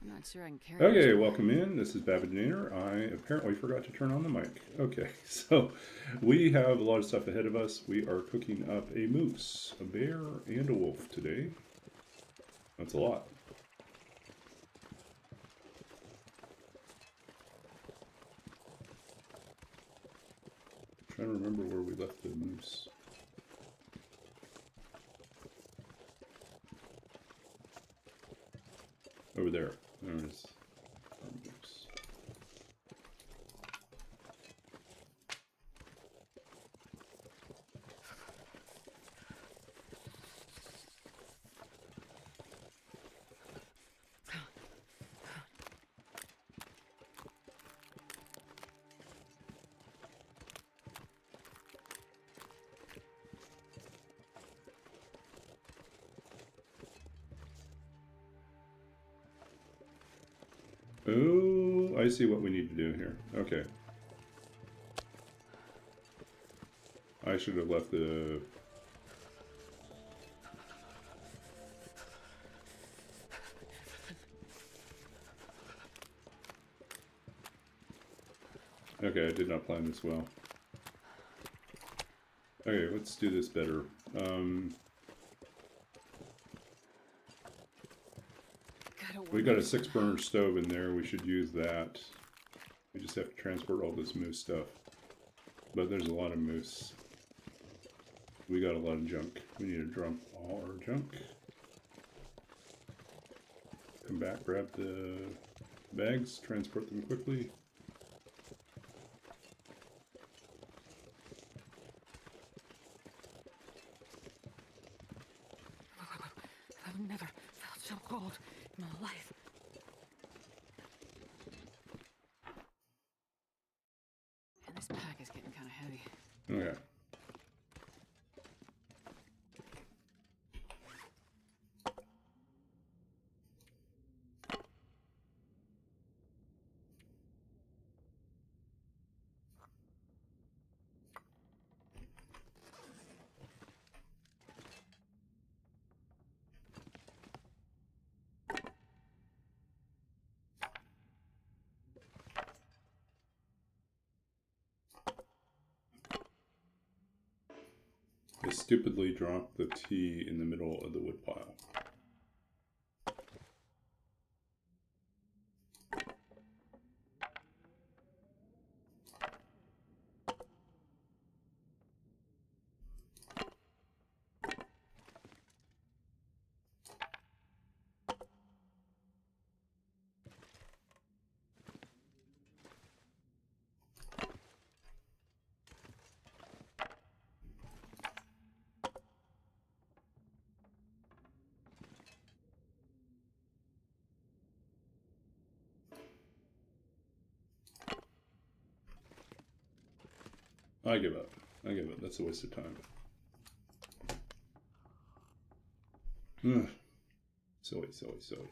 I'm not sure I can carry Okay, much more. welcome in. This is Babadinator. I apparently forgot to turn on the mic. Okay, so we have a lot of stuff ahead of us. We are cooking up a moose, a bear, and a wolf today. That's a lot. I'm trying to remember where we left the moose. Over there. There it is. Our moose. Oh, I see what we need to do here. Okay. I should have left the... Okay, I did not plan this well. Okay, let's do this better. We got a 6-burner stove in there. We should use that. We just have to transport all this moose stuff. But there's a lot of moose. We got a lot of junk. We need to dump all our junk. Come back, grab the bags, transport them quickly. I've never felt so cold in my life. And this pack is getting kind of heavy. Okay. I stupidly dropped the tea in the middle of the wood pile. I give up. I give up. That's a waste of time. Ugh. Silly, silly, silly.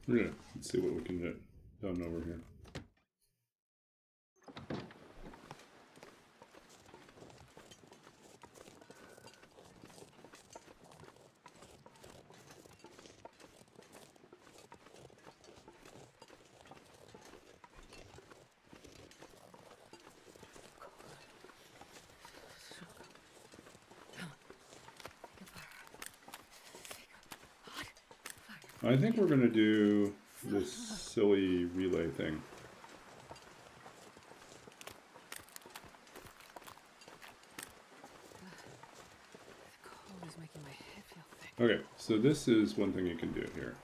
Yeah, let's see what we can get done over here. I think we're going to do this silly relay thing. The cold is making my head feel thick. Okay, so this is one thing you can do here.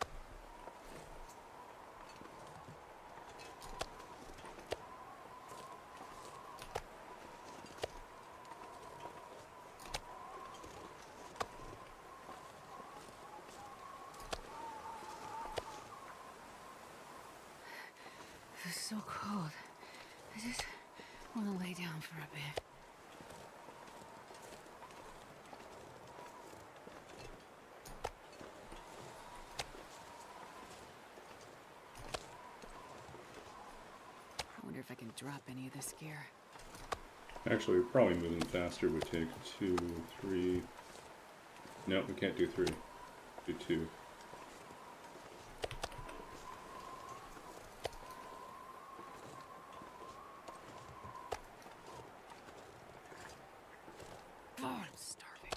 This is so cold. I just want to lay down for a bit. I wonder if I can drop any of this gear. Actually, probably moving faster would take 2, 3. No, we can't do 3. Do 2. Oh, I'm starving.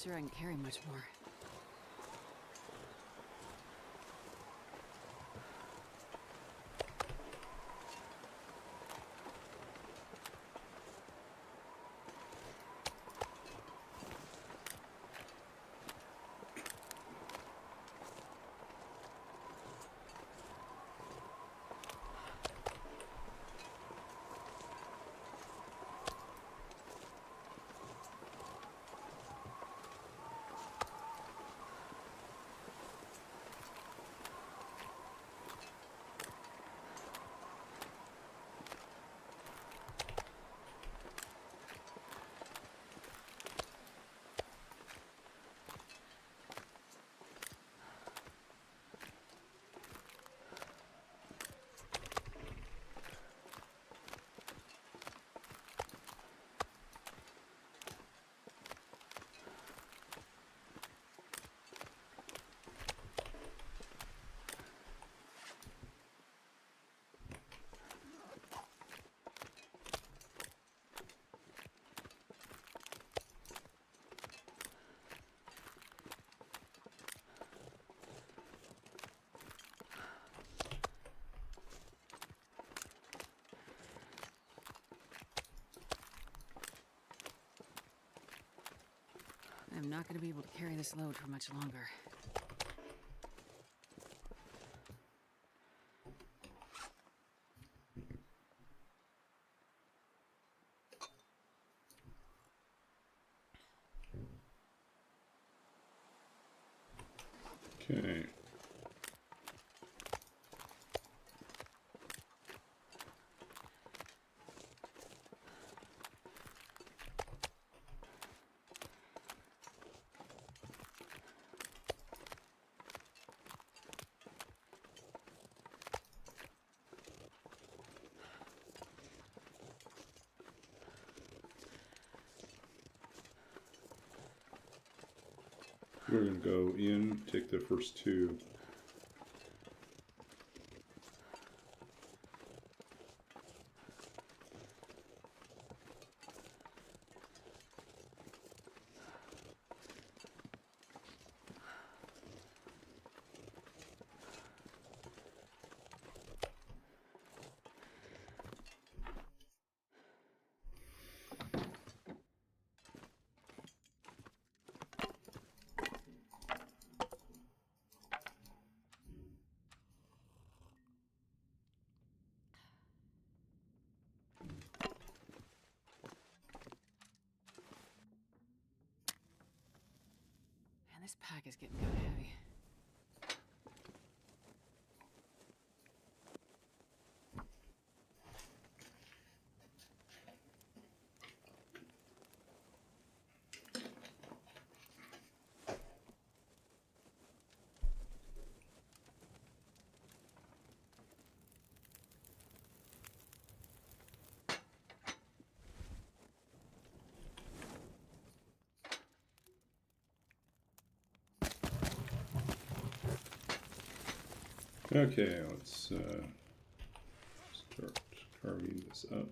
sure I can carry much more. I'm not going to be able to carry this load for much longer. Okay. We're going to go in, take the first two. Man, this pack is getting kind of heavy. Okay, let's start carving this up.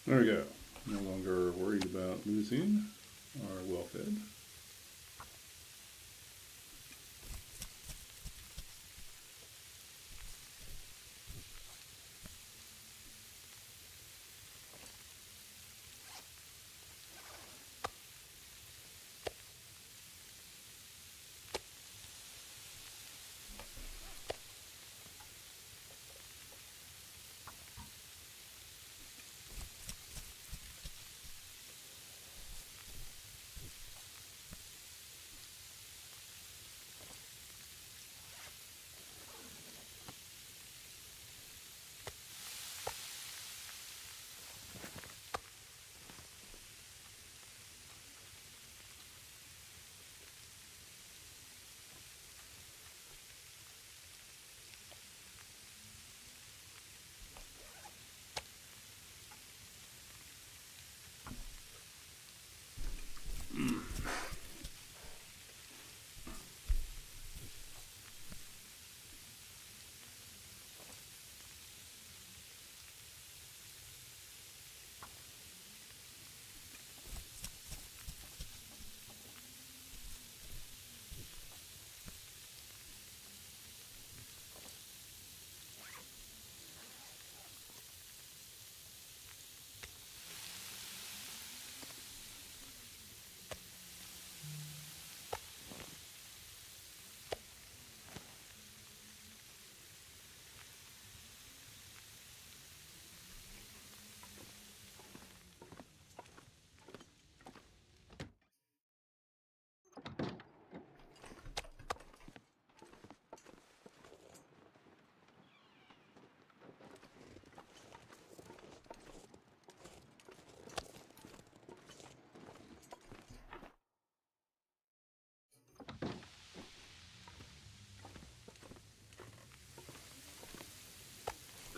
There we go. No longer worried about losing our well-fed.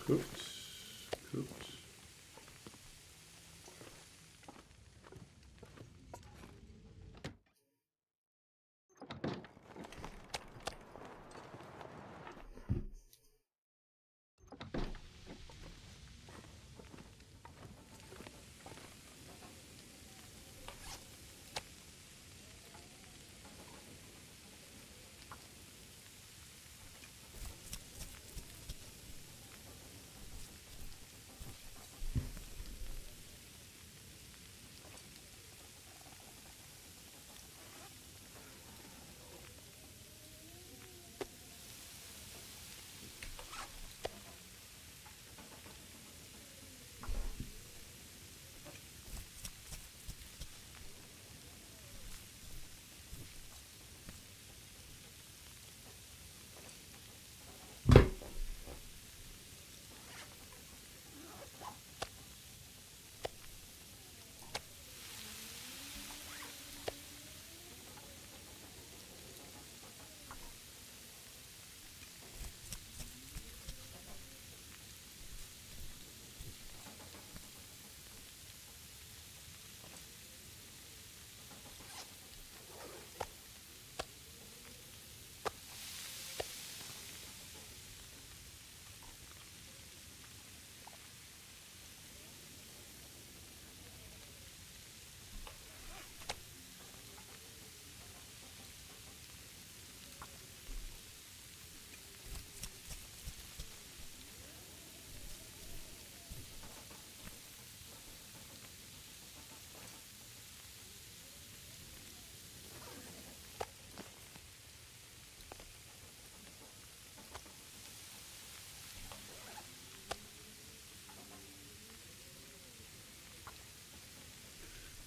Cooked. Cooked.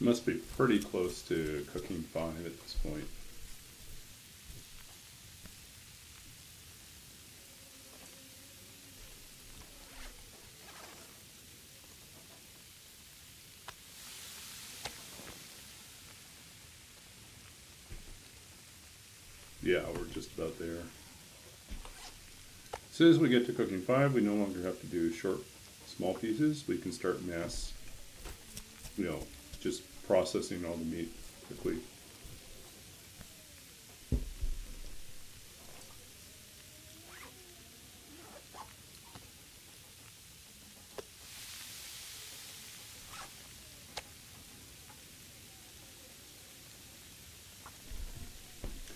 Must be pretty close to cooking 5 at this point. Yeah, we're just about there. As soon as we get to cooking 5, we no longer have to do short, small pieces. We can start mass, just processing all the meat quickly.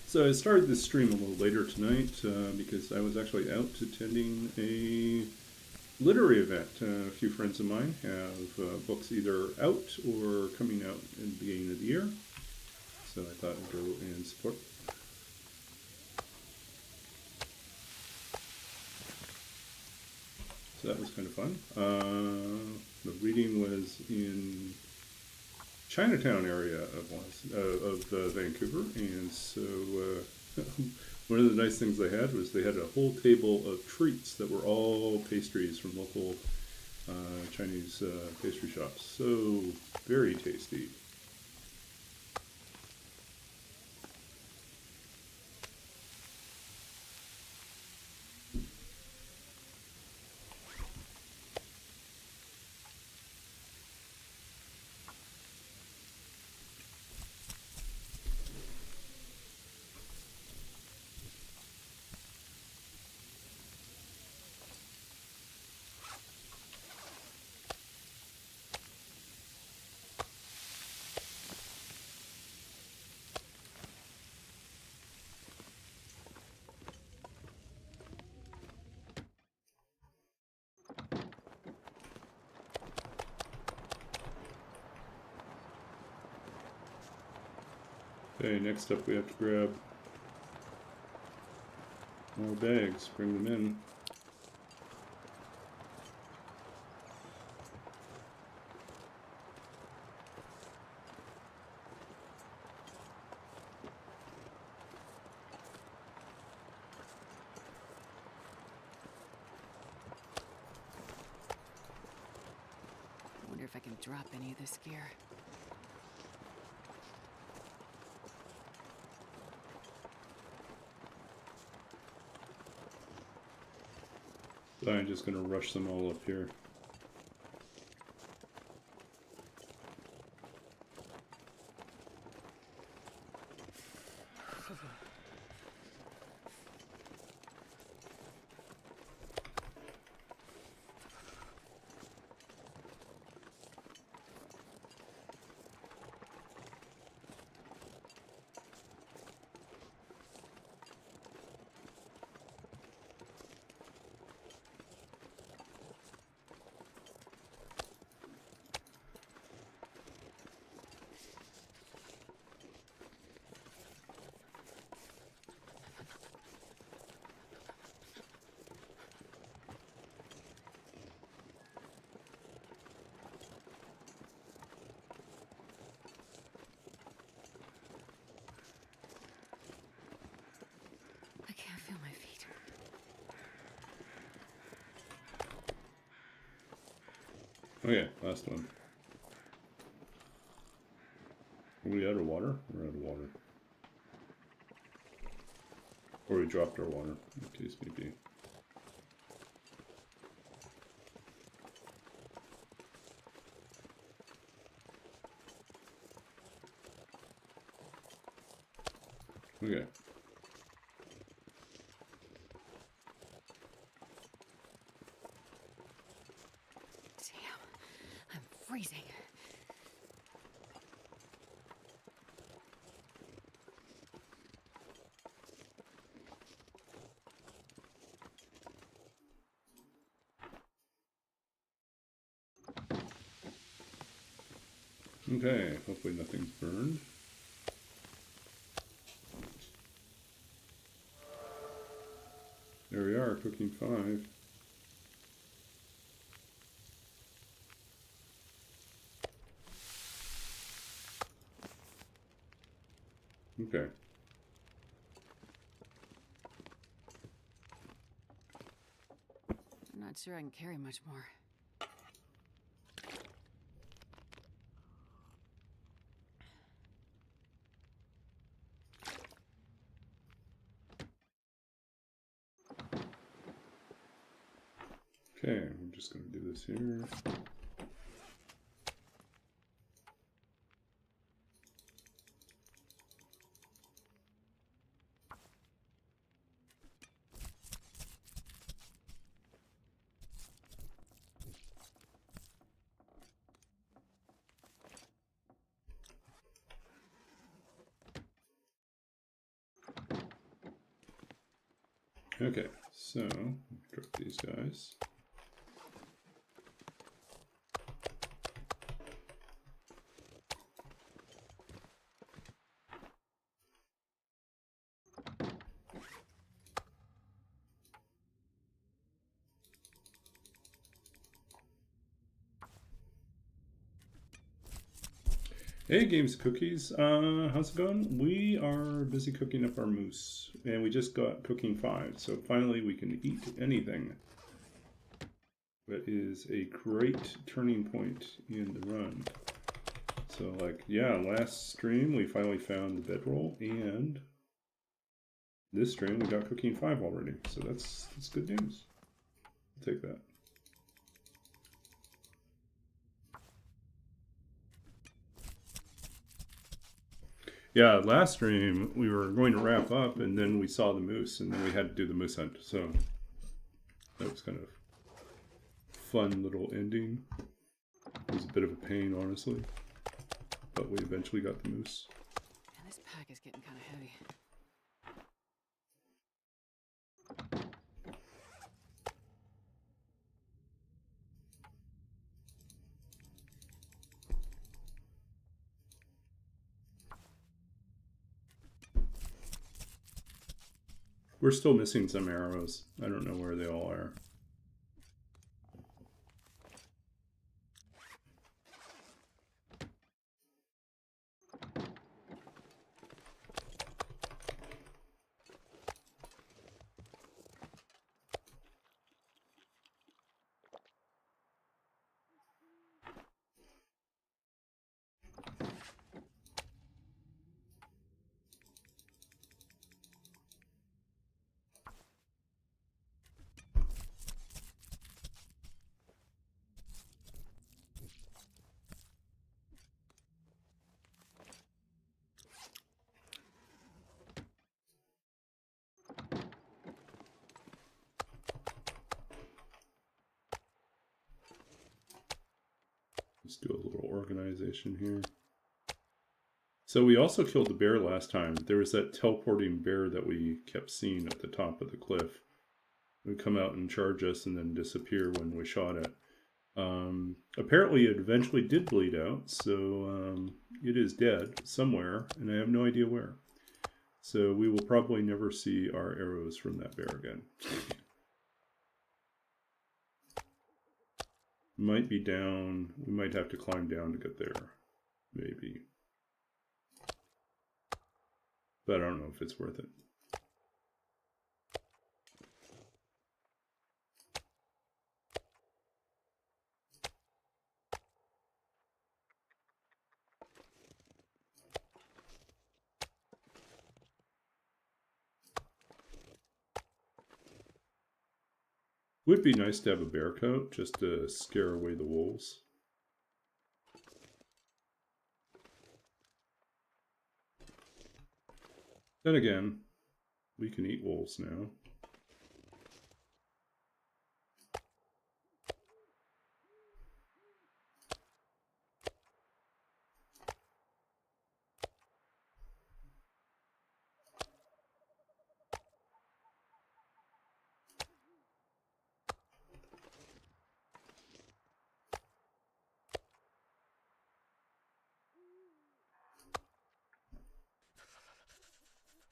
So I started this stream a little later tonight because I was actually out attending a literary event. A few friends of mine have books either out or coming out in the beginning of the year. So I thought I'd go and support. So that was kind of fun. The reading was in Chinatown area of Vancouver, and so one of the nice things they had was they had a whole table of treats that were all pastries from local Chinese pastry shops. So very tasty. Okay, next up we have to grab more bags, bring them in. I wonder if I can drop any of this gear. I'm just going to rush them all up here. I can't feel my feet. Okay, last one. Are we out of water? We're out of water. Or we dropped our water, in case may be. Okay. Damn, I'm freezing. Okay, hopefully nothing's burned. There we are, cooking 5. Okay. I'm not sure I can carry much more. Okay, I'm just going to do this here. Okay, so drop these guys. Hey, Games Cookies. How's it going? We are busy cooking up our moose, and we just got cooking 5, so finally we can eat anything. That is a great turning point in the run. So, like, yeah, last stream we finally found the bedroll, and this stream we got cooking 5 already. So that's good news. I'll take that. Yeah, last stream we were going to wrap up, and then we saw the moose, and then we had to do the moose hunt. So that was kind of fun little ending. It was a bit of a pain, honestly, but we eventually got the moose. Man, this pack is getting kind of heavy. We're still missing some arrows. I don't know where they all are. Let's do a little organization here. So we also killed the bear last time. There was that teleporting bear that we kept seeing at the top of the cliff. It would come out and charge us and then disappear when we shot it. Apparently it eventually did bleed out, so it is dead somewhere, and I have no idea where. So we will probably never see our arrows from that bear again. Might be down. We might have to climb down to get there. Maybe. But I don't know if it's worth it. Would be nice to have a bear coat just to scare away the wolves. Then again, we can eat wolves now.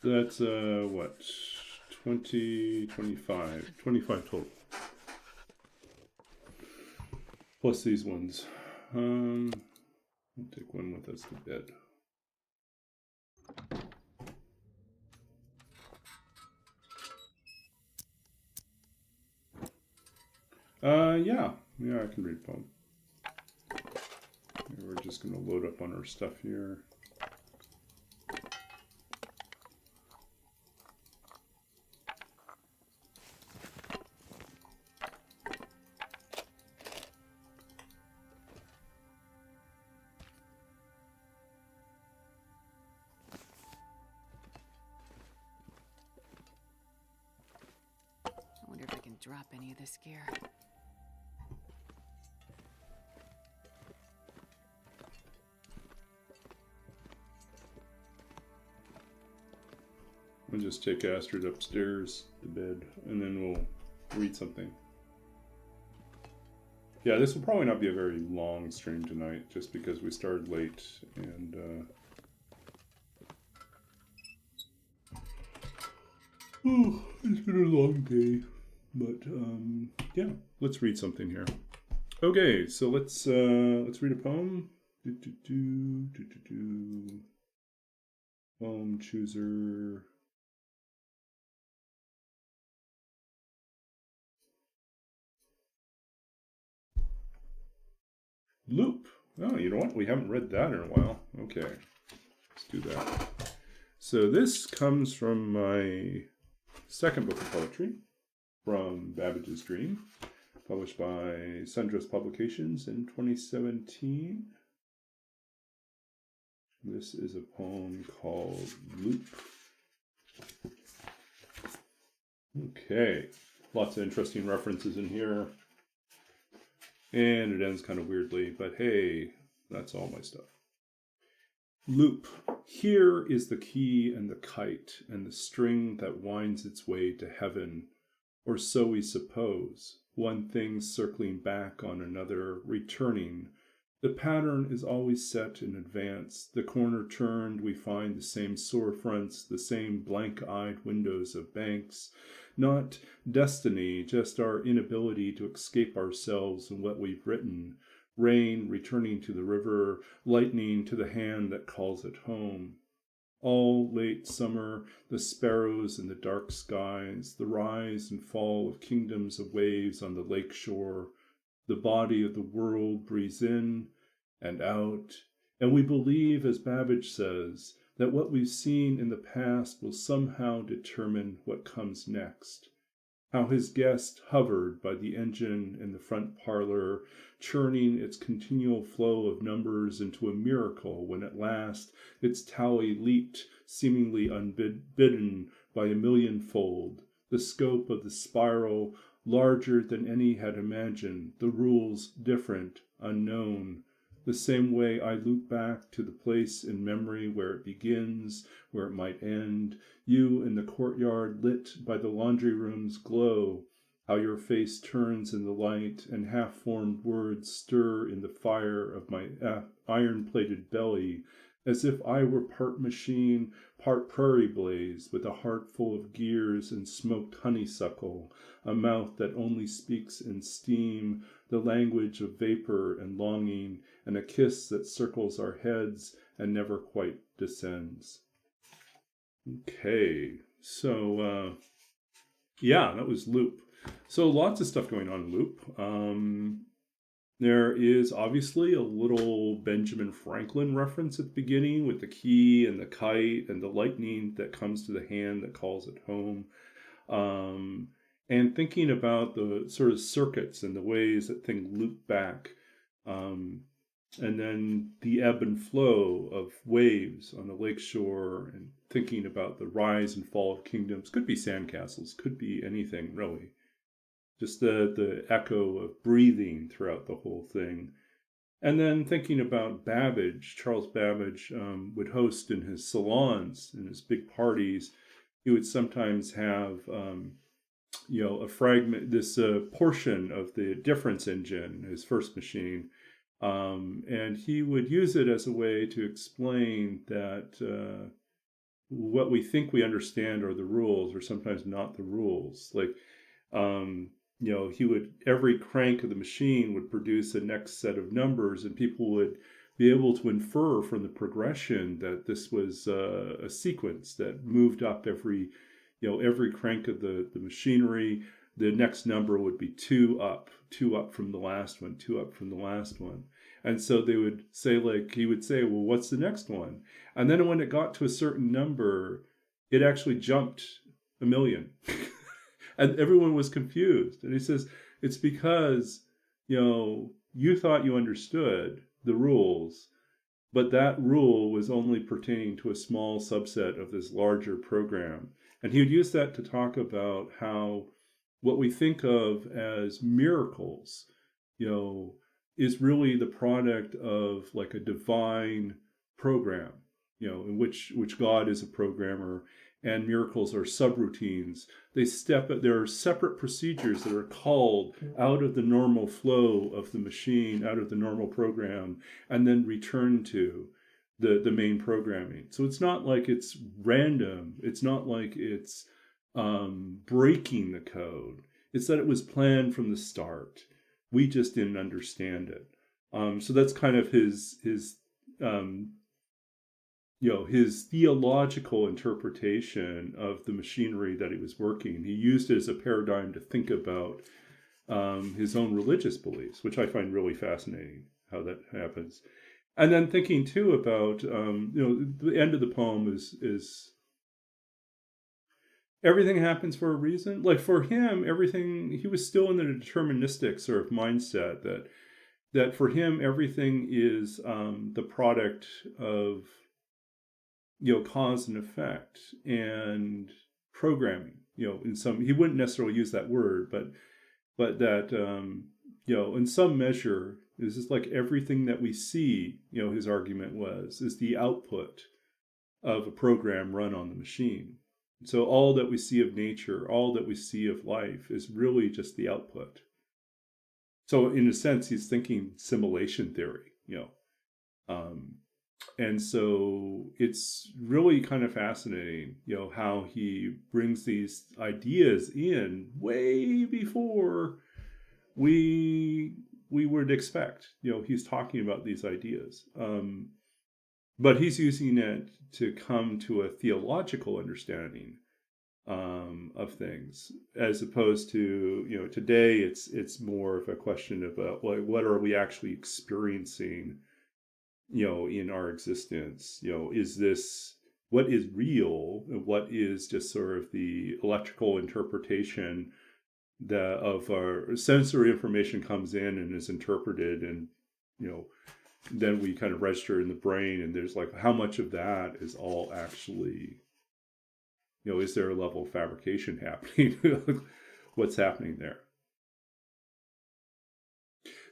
That's, what? 20, 25. 25 total. Plus these ones. We'll take one with us to bed. Yeah. Yeah, I can read poem. We're just going to load up on our stuff here. I wonder if I can drop any of this gear. I'll just take Astrid upstairs to bed, and then we'll read something. Yeah, this will probably not be a very long stream tonight, just because we started late, and it's been a long day. But yeah, let's read something here. Okay, so let's read a poem. Poem chooser. Loop. Oh, you know what? We haven't read that in a while. Okay, let's do that. So this comes from my second book of poetry, from Babbage's Dream, published by Sundress Publications in 2017. This is a poem called Loop. Okay, lots of interesting references in here. And it ends kind of weirdly, but hey, that's all my stuff. Loop. Here is the key and the kite and the string that winds its way to heaven, or so we suppose, one thing circling back on another, returning. The pattern is always set in advance. The corner turned, we find the same sore fronts, the same blank-eyed windows of banks. Not destiny, just our inability to escape ourselves and what we've written. Rain returning to the river, lightning to the hand that calls it home. All late summer, the sparrows in the dark skies, the rise and fall of kingdoms of waves on the lake shore. The body of the world breathes in and out, and we believe, as Babbage says, that what we've seen in the past will somehow determine what comes next. How his guest hovered by the engine in the front parlor, churning its continual flow of numbers into a miracle when at last its tally leaped, seemingly unbidden by a millionfold. The scope of the spiral larger than any had imagined, the rules different, unknown. The same way I loop back to the place in memory where it begins, where it might end, you in the courtyard lit by the laundry room's glow, how your face turns in the light and half-formed words stir in the fire of my iron-plated belly, as if I were part machine, part prairie blaze, with a heart full of gears and smoked honeysuckle, a mouth that only speaks in steam, the language of vapor and longing, and a kiss that circles our heads and never quite descends. Okay, so yeah, that was Loop. So lots of stuff going on in Loop. There is obviously a little Benjamin Franklin reference at the beginning with the key and the kite and the lightning that comes to the hand that calls it home. And thinking about the sort of circuits and the ways that things loop back. And then the ebb and flow of waves on the lakeshore, and thinking about the rise and fall of kingdoms. Could be sandcastles, could be anything really. Just the echo of breathing throughout the whole thing. And then thinking about Babbage, Charles Babbage would host in his salons, in his big parties. He would sometimes have, a fragment, this portion of the difference engine, his first machine. And he would use it as a way to explain that what we think we understand are the rules, or sometimes not the rules. Like, he would, every crank of the machine would produce a next set of numbers, and people would be able to infer from the progression that this was a sequence that moved up every crank of the machinery. The next number would be two up from the last one, two up from the last one. And so they would say, he would say, well, what's the next one? And then when it got to a certain number, it actually jumped 1 million. And everyone was confused. And he says, it's because, you thought you understood the rules, but that rule was only pertaining to a small subset of this larger program. And he would use that to talk about how what we think of as miracles, is really the product of a divine program, in which God is a programmer, and miracles are subroutines. There are separate procedures that are called out of the normal flow of the machine, out of the normal program, and then return to the main programming. So it's not like it's random. It's not like it's breaking the code. It's that it was planned from the start. We just didn't understand it. So that's kind of his his theological interpretation of the machinery that he was working. He used it as a paradigm to think about his own religious beliefs, which I find really fascinating how that happens. And then thinking too about the end of the poem is everything happens for a reason. Like for him, he was still in the deterministic sort of mindset that for him everything is the product of cause and effect and programming. He wouldn't necessarily use that word, but that in some measure, it's just like everything that we see. His argument is the output of a program run on the machine. So all that we see of nature, all that we see of life, is really just the output. So in a sense, he's thinking simulation theory. And so it's really kind of fascinating, how he brings these ideas in way before we would expect. He's talking about these ideas, but he's using it to come to a theological understanding of things, as opposed to today it's more of a question about what are we actually experiencing in our existence. Is this what is real and what is just sort of the electrical interpretation that of our sensory information comes in and is interpreted, and then we kind of register in the brain, and there's like how much of that is all actually is there a level of fabrication happening? What's happening there?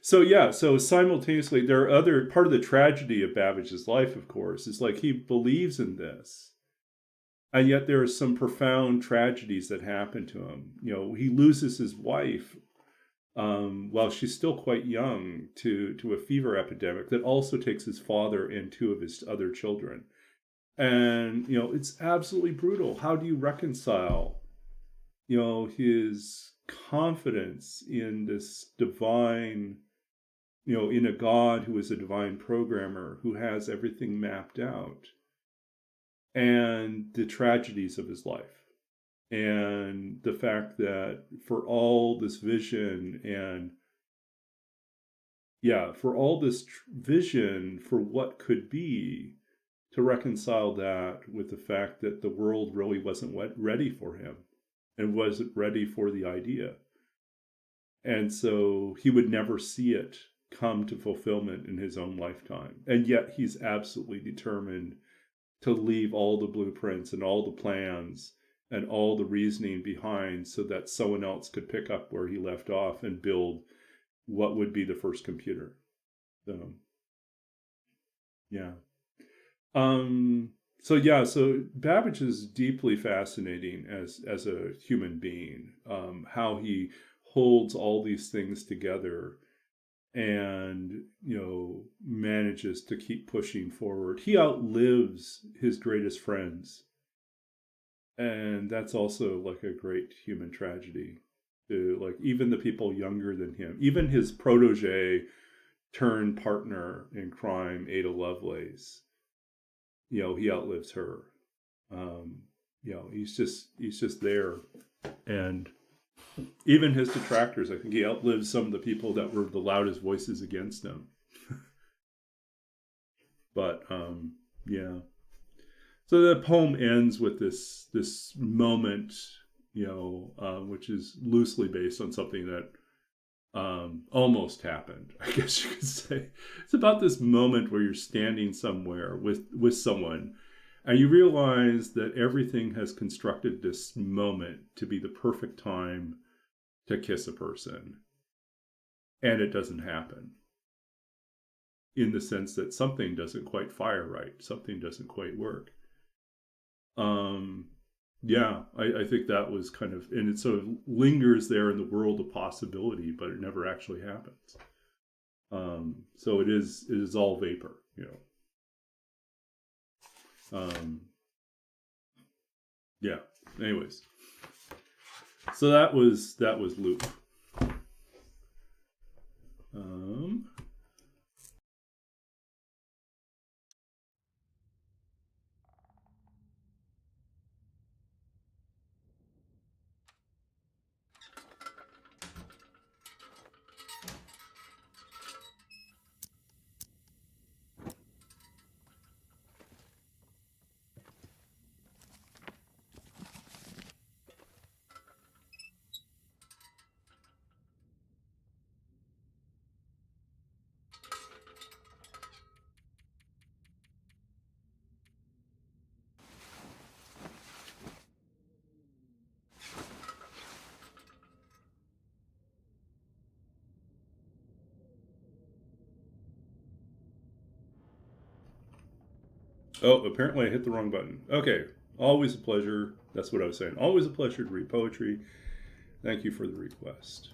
So simultaneously, there are part of the tragedy of Babbage's life, of course, is like he believes in this, and yet there are some profound tragedies that happen to him. He loses his wife while she's still quite young to a fever epidemic that also takes his father and two of his other children. And, it's absolutely brutal. How do you reconcile, his confidence in this divine, in a God who is a divine programmer who has everything mapped out, and the tragedies of his life, and the fact that for all this vision vision for what could be, to reconcile that with the fact that the world really wasn't ready for him and wasn't ready for the idea. And so he would never see it come to fulfillment in his own lifetime. And yet he's absolutely determined to leave all the blueprints and all the plans and all the reasoning behind so that someone else could pick up where he left off and build what would be the first computer. So Babbage is deeply fascinating as a human being. How he holds all these things together and manages to keep pushing forward. He outlives his greatest friends, and that's also like a great human tragedy. Like even the people younger than him, even his protege turned partner in crime, Ada Lovelace, he outlives her. He's just there. And even his detractors, I think he outlives some of the people that were the loudest voices against him. But so the poem ends with this moment, which is loosely based on something that almost happened, I guess you could say. It's about this moment where you're standing somewhere with someone, and you realize that everything has constructed this moment to be the perfect time to kiss a person, and it doesn't happen, in the sense that something doesn't quite fire right, something doesn't quite work. Yeah, I think that was kind of, and it sort of lingers there in the world of possibility, but it never actually happens. So it is all vapor, you know. Yeah. Anyways, so that was Loop. Um, oh, apparently I hit the wrong button. Okay, always a pleasure. That's what I was saying. Always a pleasure to read poetry. Thank you for the request.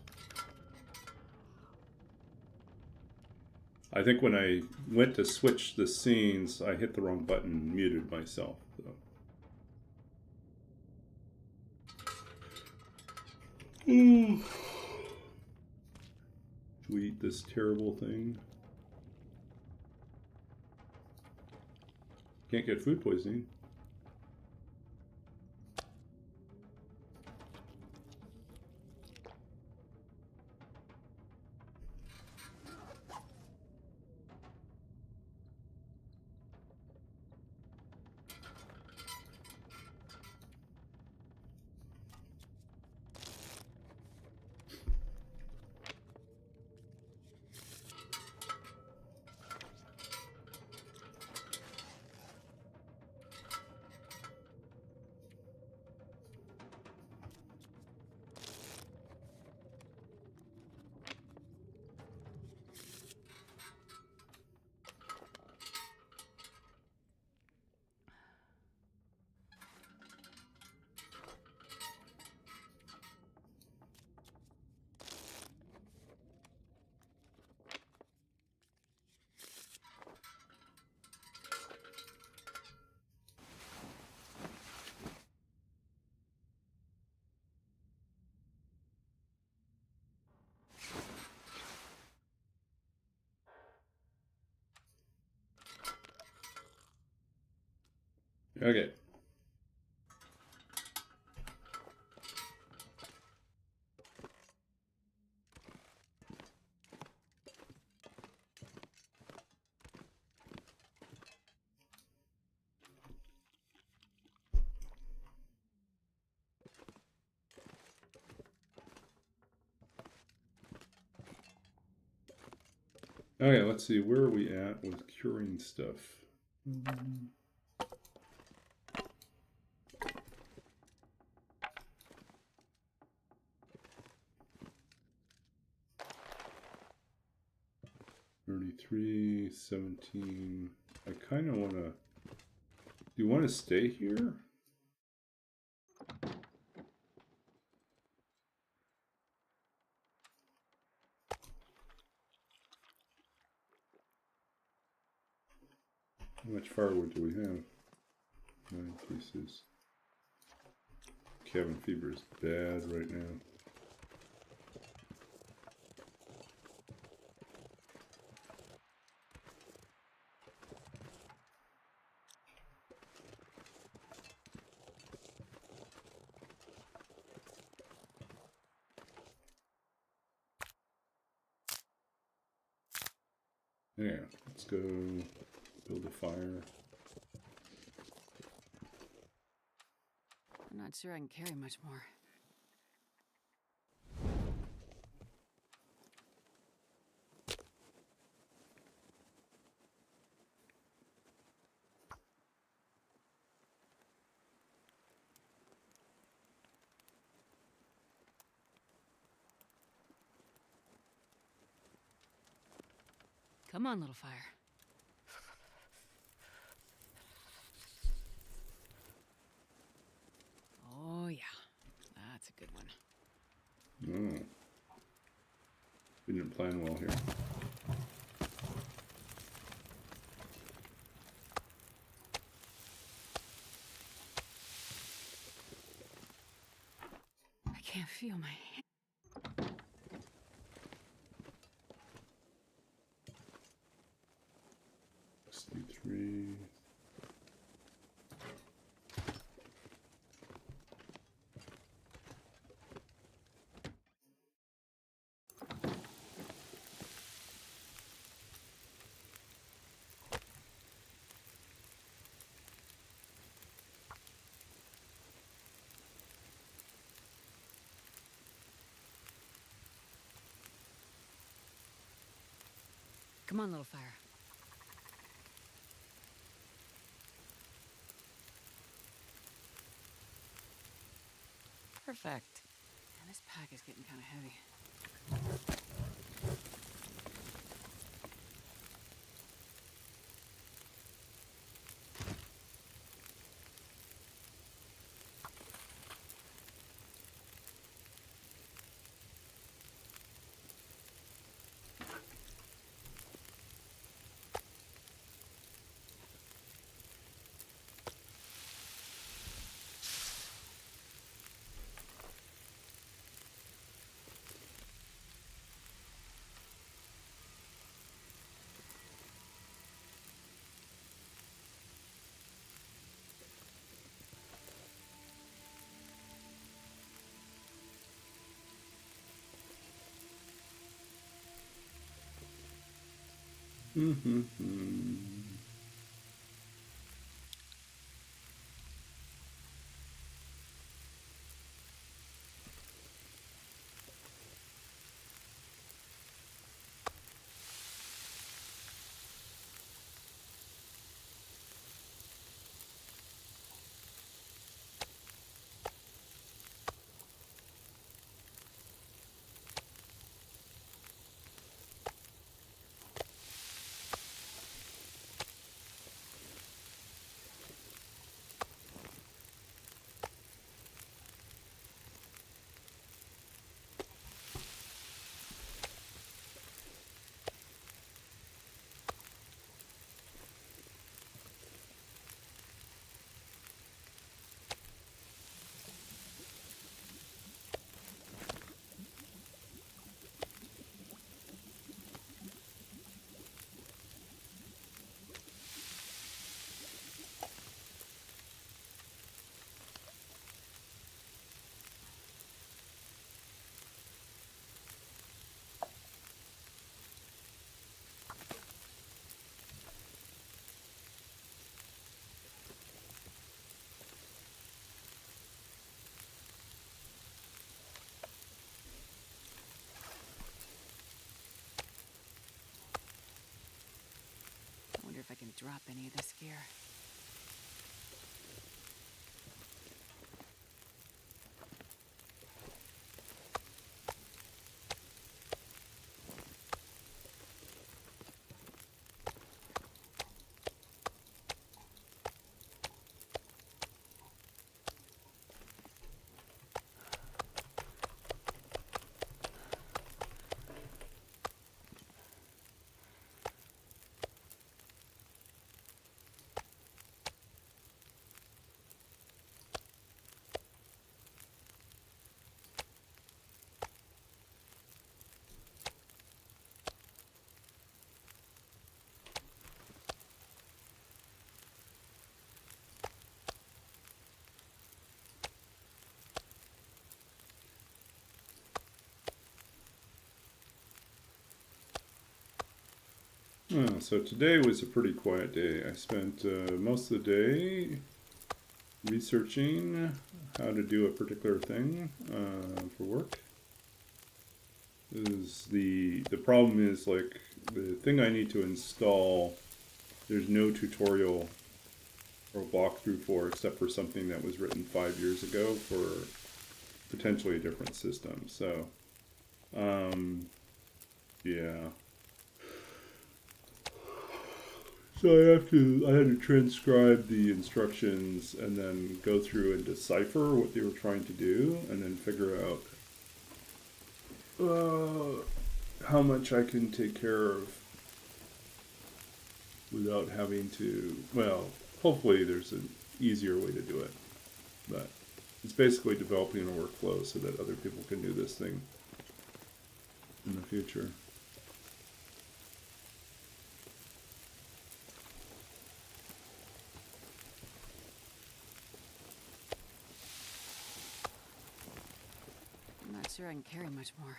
I think when I went to switch the scenes, I hit the wrong button and muted myself. So. To eat this terrible thing. Can't get food poisoning. Okay. Okay, let's see. Where are we at with curing stuff? 33, 17. I kind of want to. Do you want to stay here? How much firewood do we have? 9 pieces. Cabin fever is bad right now. Yeah, let's go build a fire. I'm not sure I can carry much more. Come on, little fire. didn't plan well here. I can't feel my hand. 63. Come on, little fire. Perfect. Man, this pack is getting kind of heavy. I wonder if I can drop any of this gear. So today was a pretty quiet day. I spent most of the day researching how to do a particular thing for work. The problem is, like, the thing I need to install, there's no tutorial or walkthrough for, except for something that was written 5 years ago for potentially a different system. So yeah. So I had to transcribe the instructions and then go through and decipher what they were trying to do, and then figure out how much I can take care of without having to, well, hopefully there's an easier way to do it. But it's basically developing a workflow so that other people can do this thing in the future. I'm not sure I can carry much more.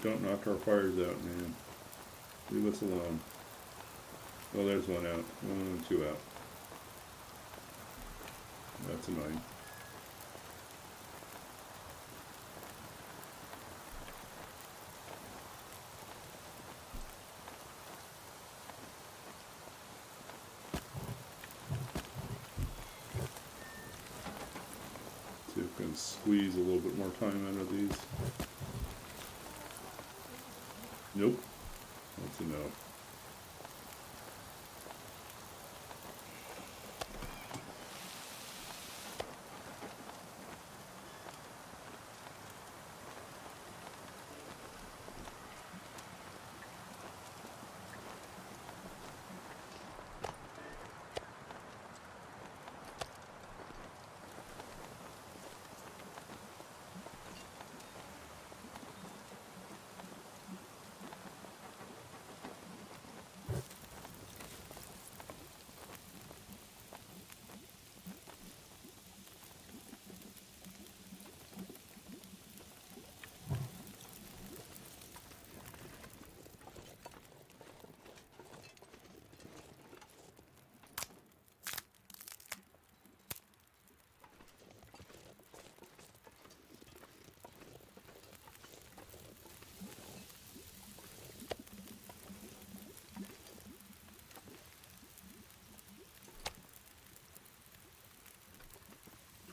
Don't knock our fires out, man. Leave us alone. Well, there's one out. Two out. That's annoying. See if we can squeeze a little bit more time out of these. Nope. That's a no.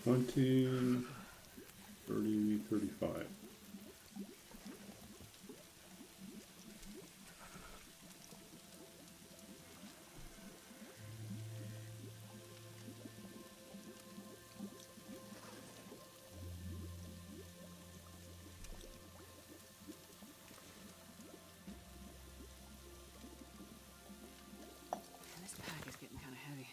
$20, $30, $35. And this pack is getting kind of heavy.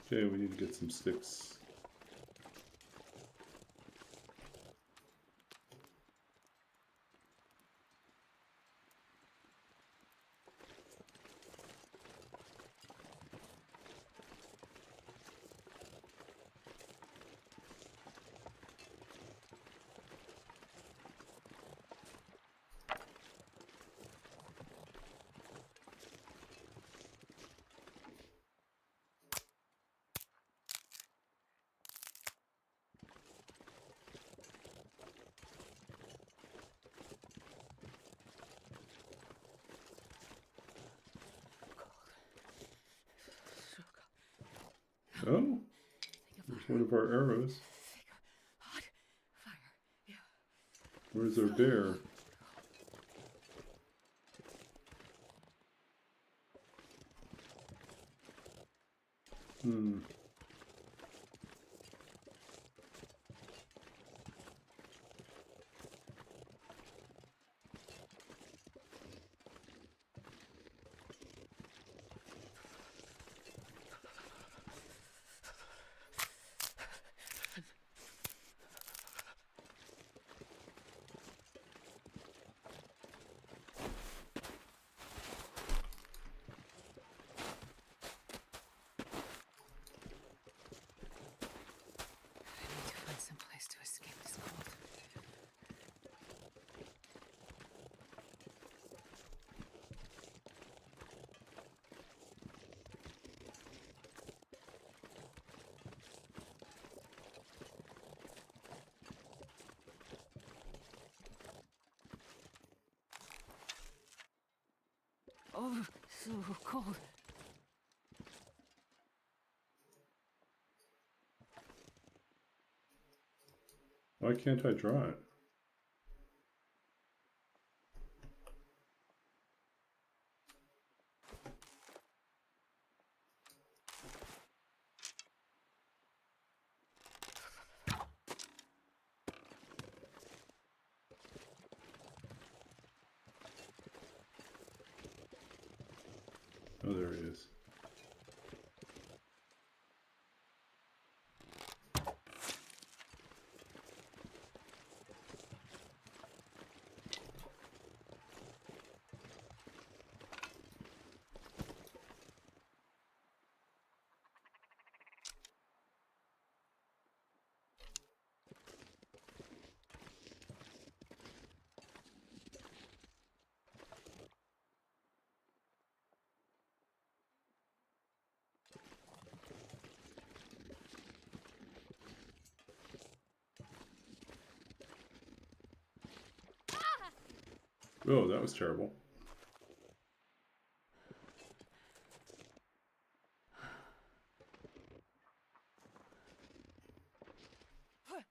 Okay, we need to get some sticks. Oh, there's one of our arrows. Hot fire. Yeah. Where's our bear? Hmm. Oh, so cold. Why can't I draw it? Oh, there he is. Oh, that was terrible. I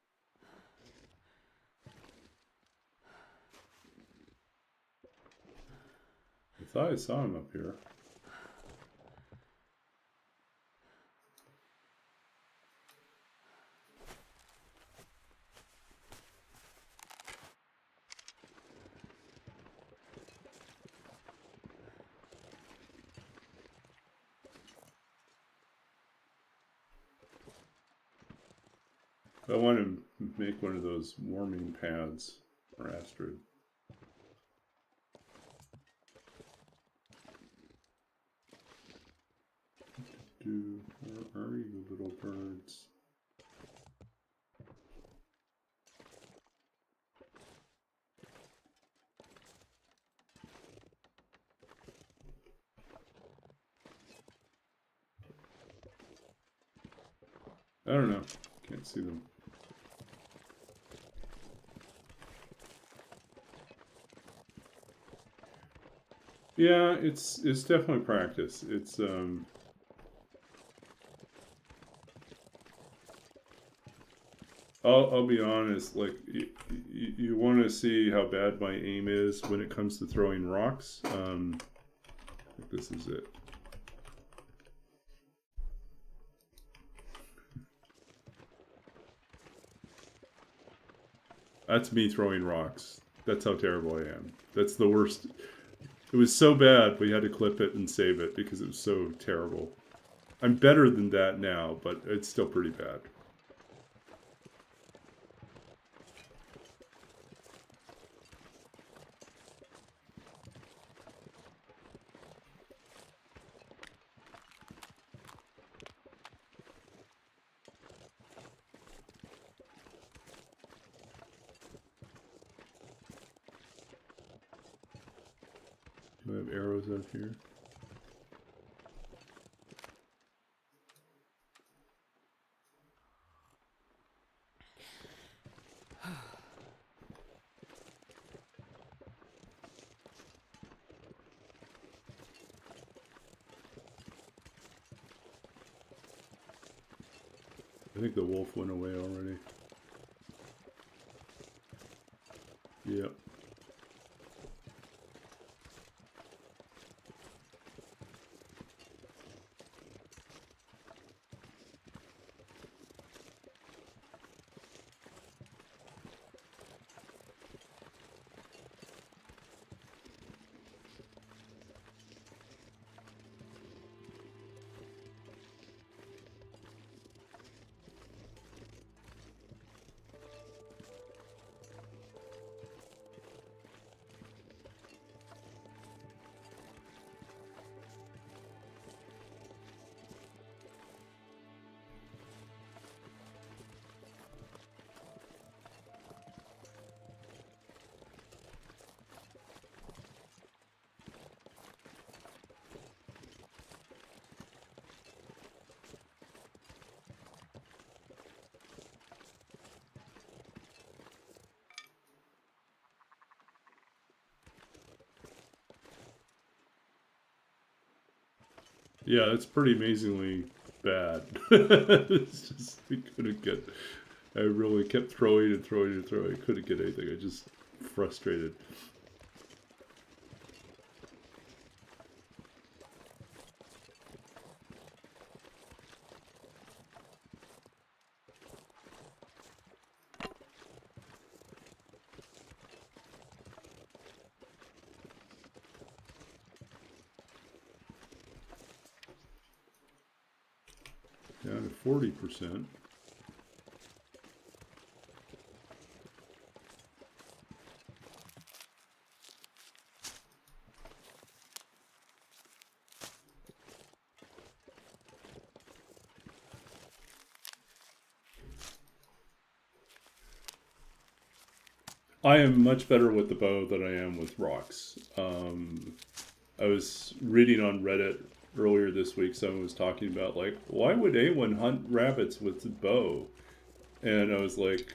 thought I saw him up here. I want to make one of those warming pads for Astrid. Where are you, little birds? I don't know. Can't see them. Yeah, it's definitely practice. It's I'll be honest. Like you want to see how bad my aim is when it comes to throwing rocks. I think this is it. That's me throwing rocks. That's how terrible I am. That's the worst. It was so bad we had to clip it and save it because it was so terrible. I'm better than that now, but it's still pretty bad. Do I have arrows up here? I think the wolf went away already. Yep. Yeah, it's pretty amazingly bad. It's just, we couldn't get. I really kept throwing and throwing and throwing. I couldn't get anything. I just frustrated. Down to 40%. I am much better with the bow than I am with rocks. I was reading on Reddit earlier this week. Someone was talking about like, why would anyone hunt rabbits with a bow? And I was like,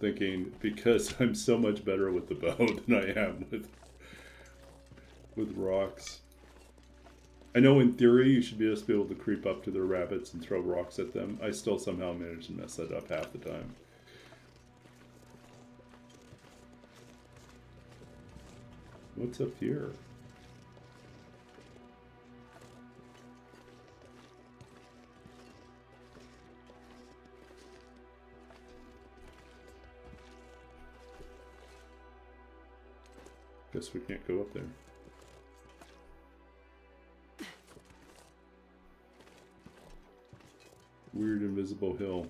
thinking because I'm so much better with the bow than I am with rocks. I know in theory you should just be able to creep up to the rabbits and throw rocks at them. I still somehow manage to mess that up half the time. What's up here? Guess we can't go up there. Weird invisible hill.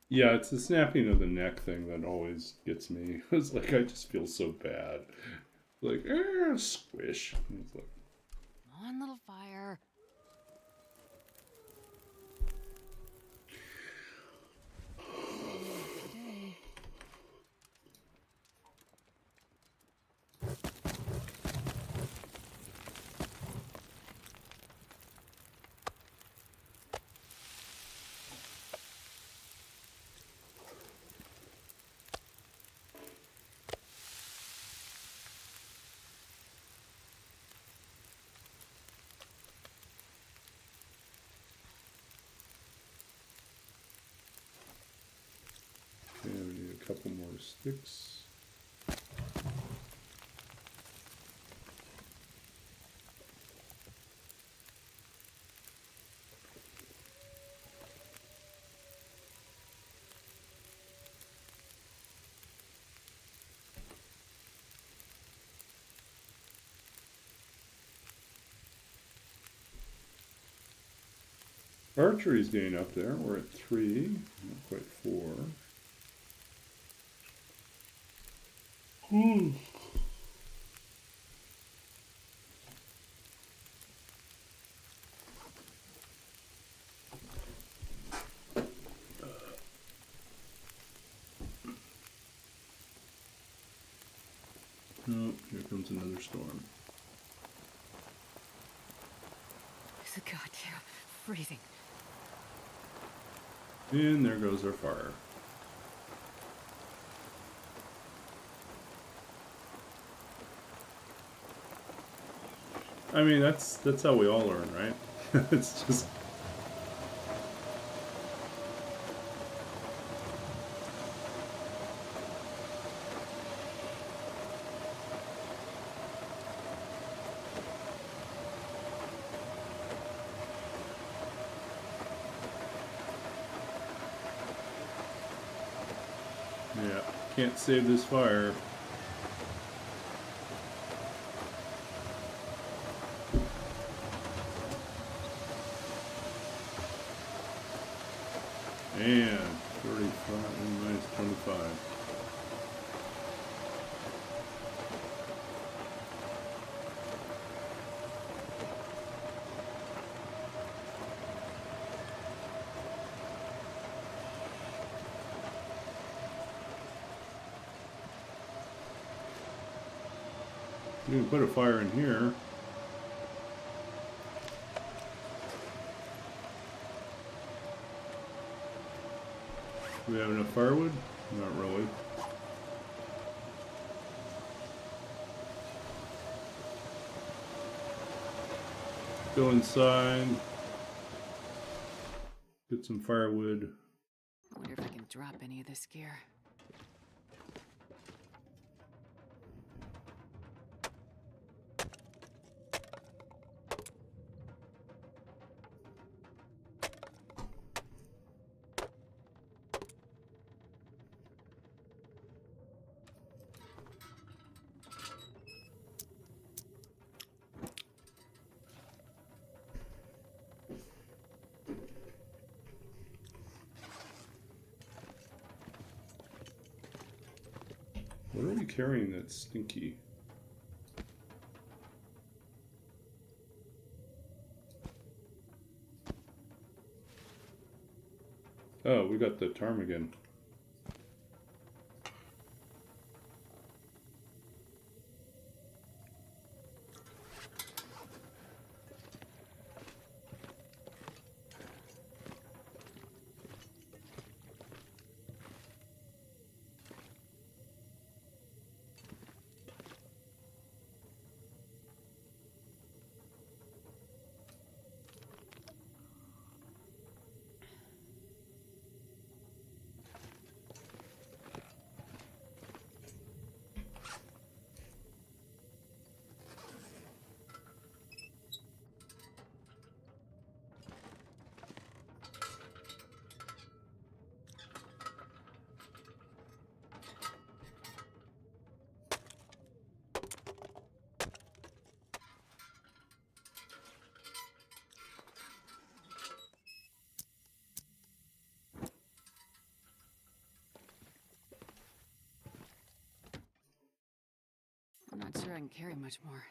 Yeah, it's the snapping of the neck thing that always gets me. It's like I just feel so bad. Like, squish. It's like, Come on, little fire. Today. okay, we need a couple more sticks. Archery's getting up there. We're at 3, not quite 4. Oh, here comes another storm. It's a goddamn freezing. And there goes our fire. I mean, that's how we all learn, right? It's just Yeah, can't save this fire. And 35 minus 25. You can put a fire in here. Do we have enough firewood? Not really. Go inside. Get some firewood. I wonder if I can drop any of this gear. What are we carrying that's stinky? Oh, we got the ptarmigan. I'm not sure I can carry much more.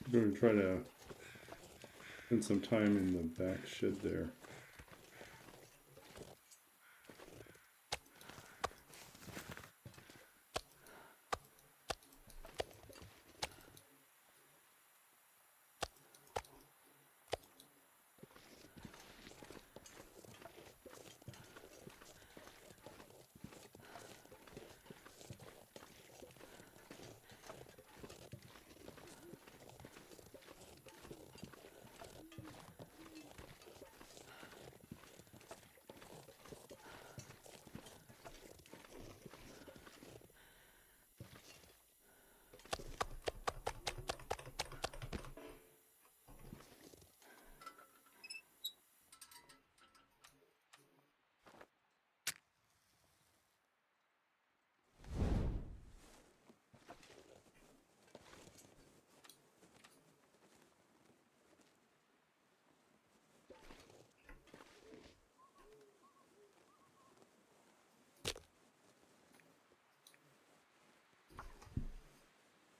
I'm going to try to spend some time in the back shed there.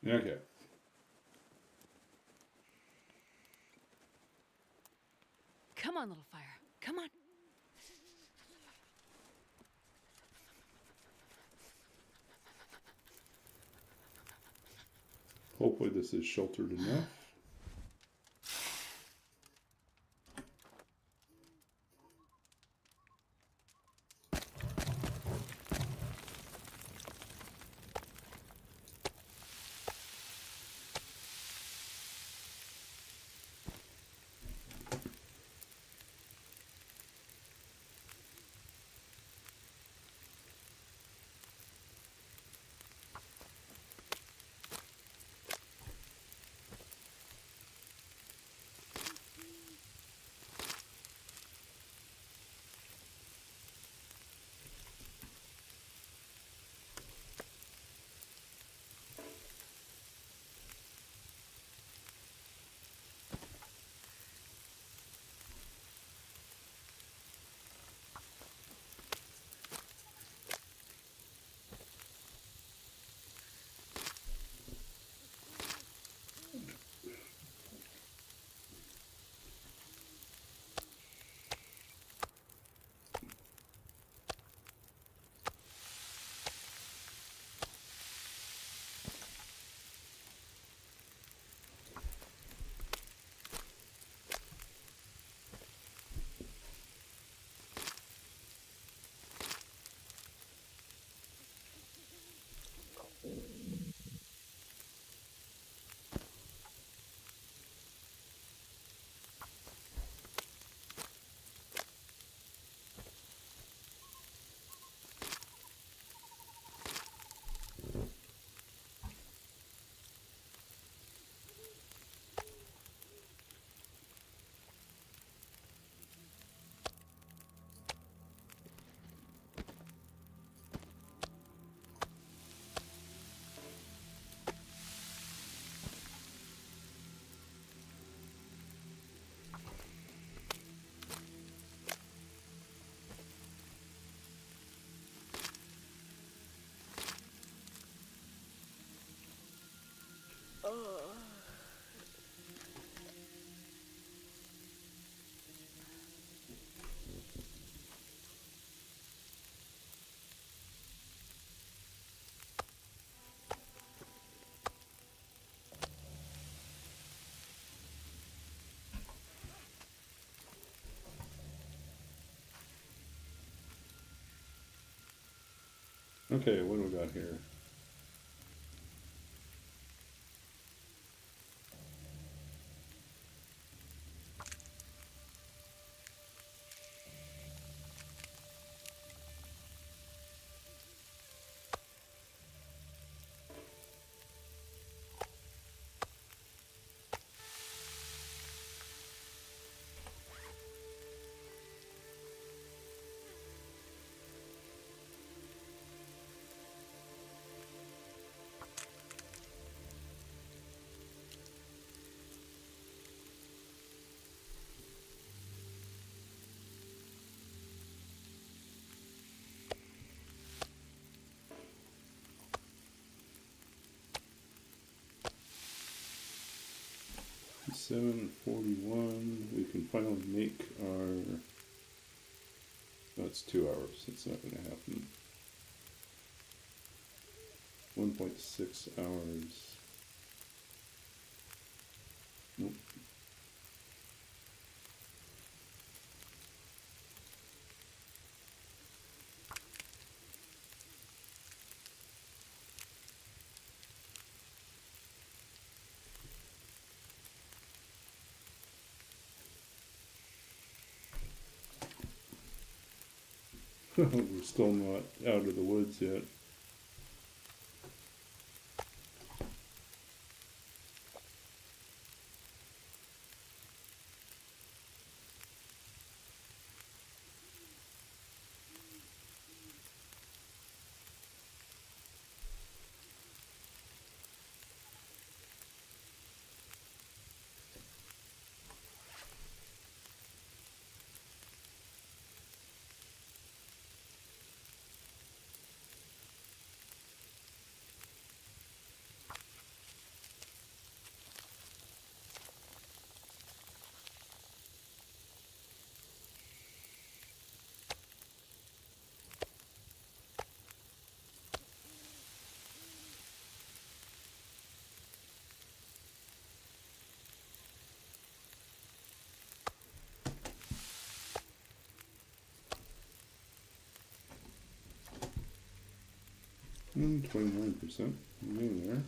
Okay. Come on, little fire. Come on. Hopefully this is sheltered enough. Okay, what do we got here? $7.41. We can finally make our. That's 2 hours. It's not going to happen. 1.6 hours. Nope. We're still not out of the woods yet. And 29%. Getting there.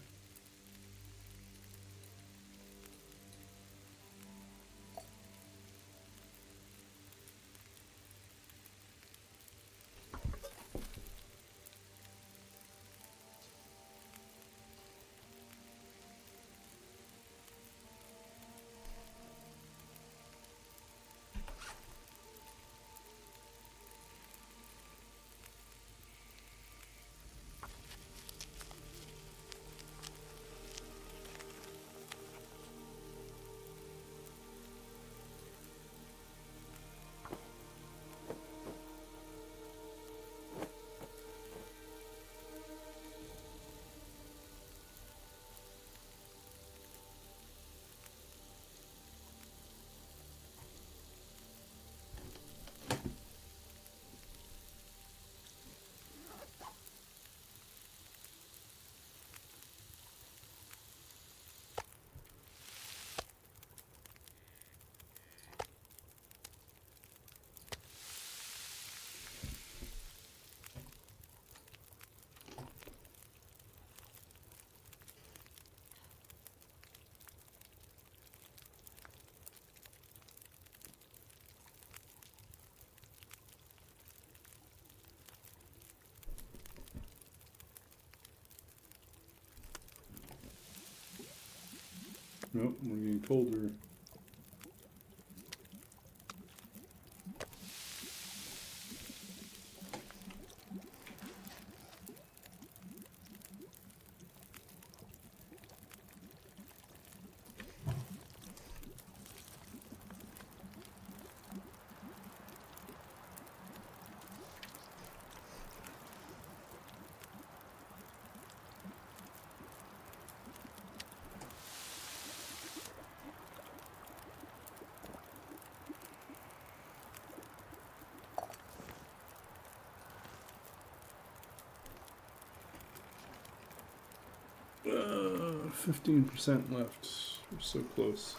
Nope, we're getting colder. Uh, 15% left. We're so close.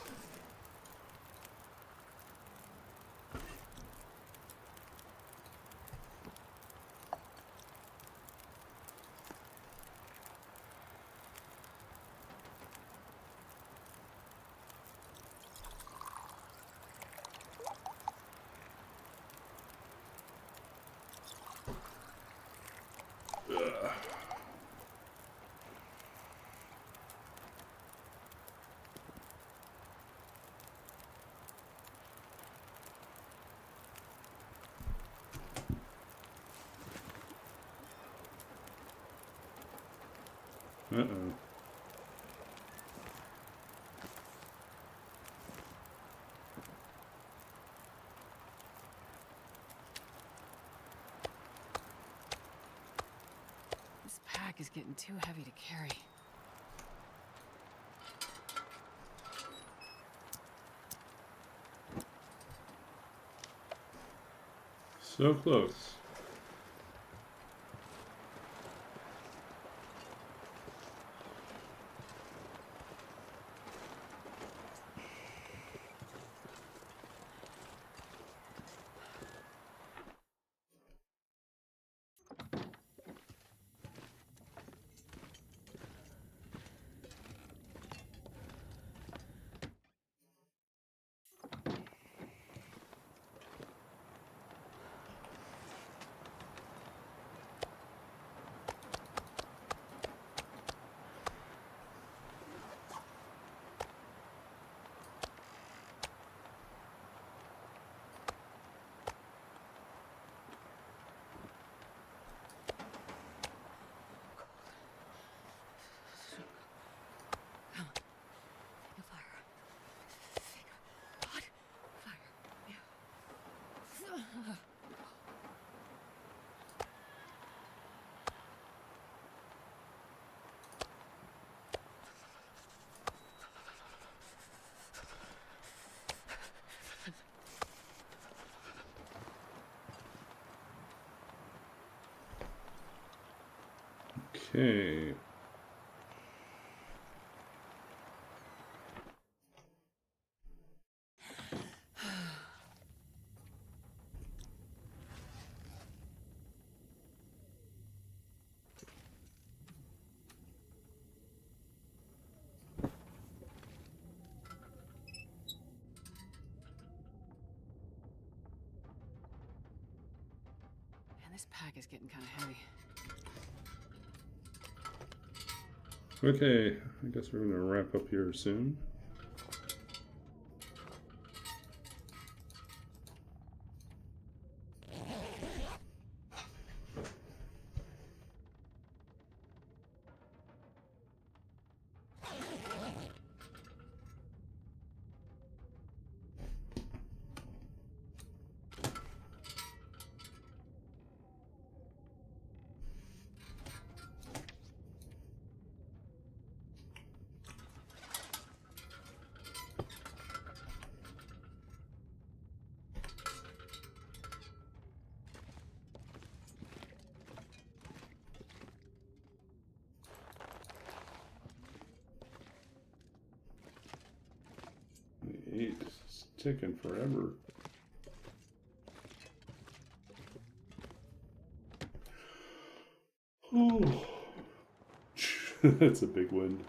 Uh-oh. This pack is getting too heavy to carry. So close. Come on. Take a fire. Take a hot fire. Yeah. Okay. And this pack is getting kind of heavy. Okay, I guess we're going to wrap up here soon. It's taking forever. Oh, that's a big wind.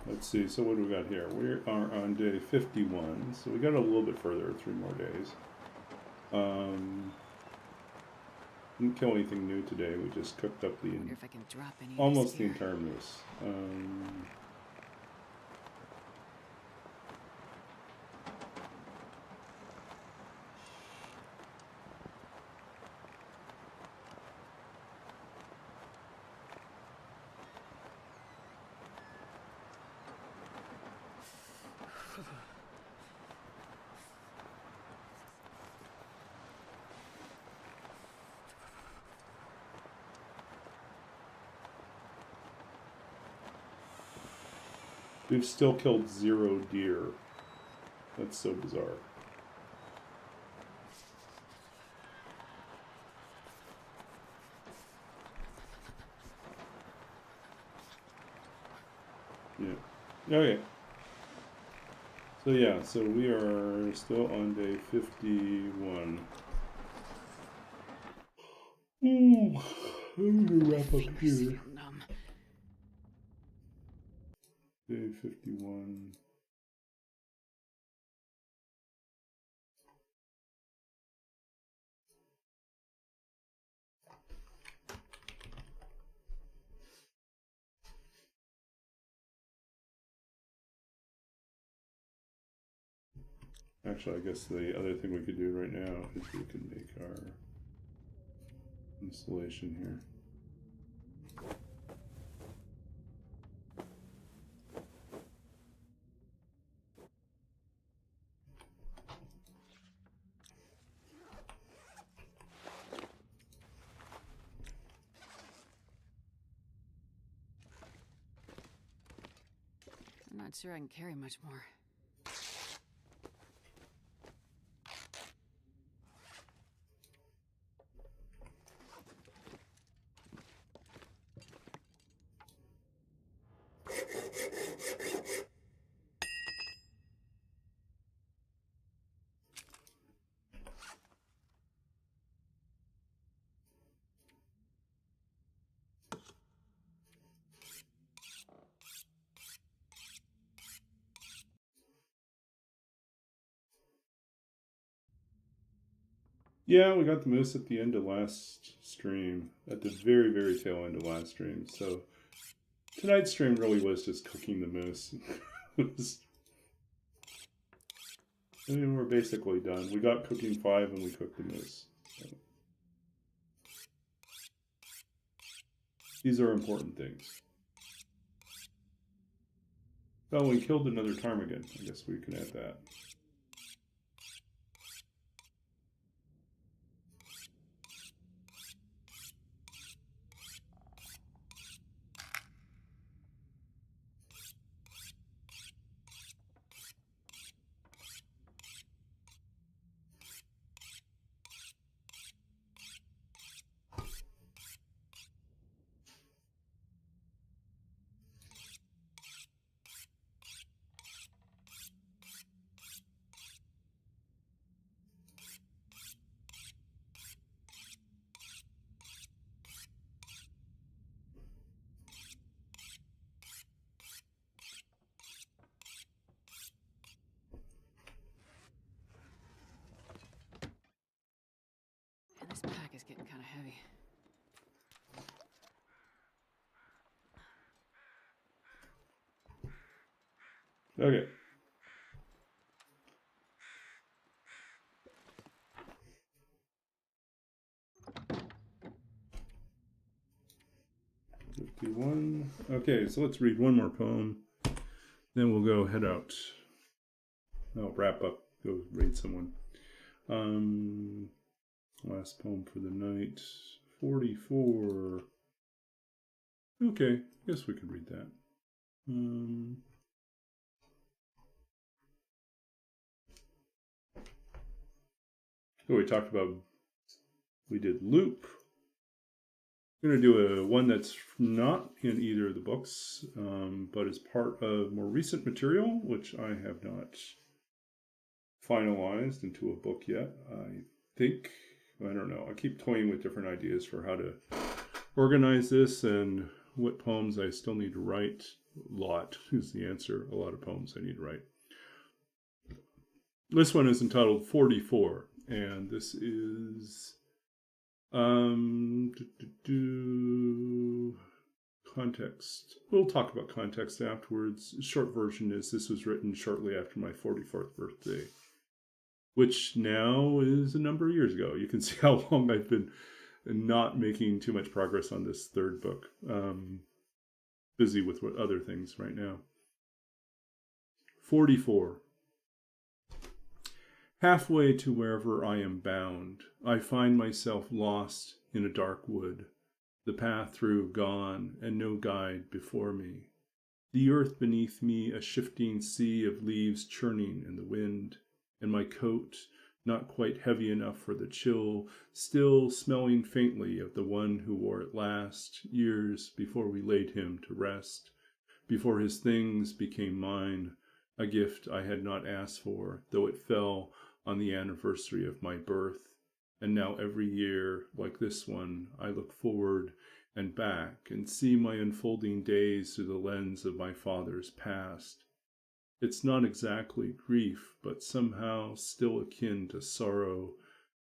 Let's see, so what do we got here? We are on day 51, so we got a little bit further, 3 more days. Didn't kill anything new today, we just cooked up I wonder if I can drop any almost of the this gear. entire moose. We've still killed 0 deer. That's so bizarre. Yeah. Okay. So yeah, so we are still on day 51. I'm gonna wrap up Fingers here. feel numb. Day 51. Actually, I guess the other thing we could do right now is we could make our installation here. I'm not sure I can carry much more. Yeah, we got the moose at the end of last stream, at the very, very tail end of last stream. So tonight's stream really was just cooking the moose. I mean, we're basically done. We got cooking 5 and we cooked the moose. So these are important things. Oh, we killed another ptarmigan. I guess we can add that. And this pack is getting kind of heavy. Okay. $51. Okay, so let's read one more poem. Then we'll go head out. I'll wrap up. Go read someone. Last poem for the night. 44. Okay, guess we could read that. So we talked about, we did Loop. I'm going to do one that's not in either of the books, but is part of more recent material, which I have not finalized into a book yet. I think, I don't know, I keep toying with different ideas for how to organize this and what poems I still need to write. A lot is the answer. A lot of poems I need to write. This one is entitled 44, and this is context. We'll talk about context afterwards. Short version is this was written shortly after my 44th birthday, which now is a number of years ago. You can see how long I've been not making too much progress on this third book. Busy with other things right now. 44. Halfway to wherever I am bound, I find myself lost in a dark wood, the path through gone and no guide before me. The earth beneath me a shifting sea of leaves churning in the wind, and my coat, not quite heavy enough for the chill, still smelling faintly of the one who wore it last, years before we laid him to rest, before his things became mine, a gift I had not asked for, though it fell on the anniversary of my birth. And now every year, like this one, I look forward and back and see my unfolding days through the lens of my father's past. It's not exactly grief, but somehow still akin to sorrow,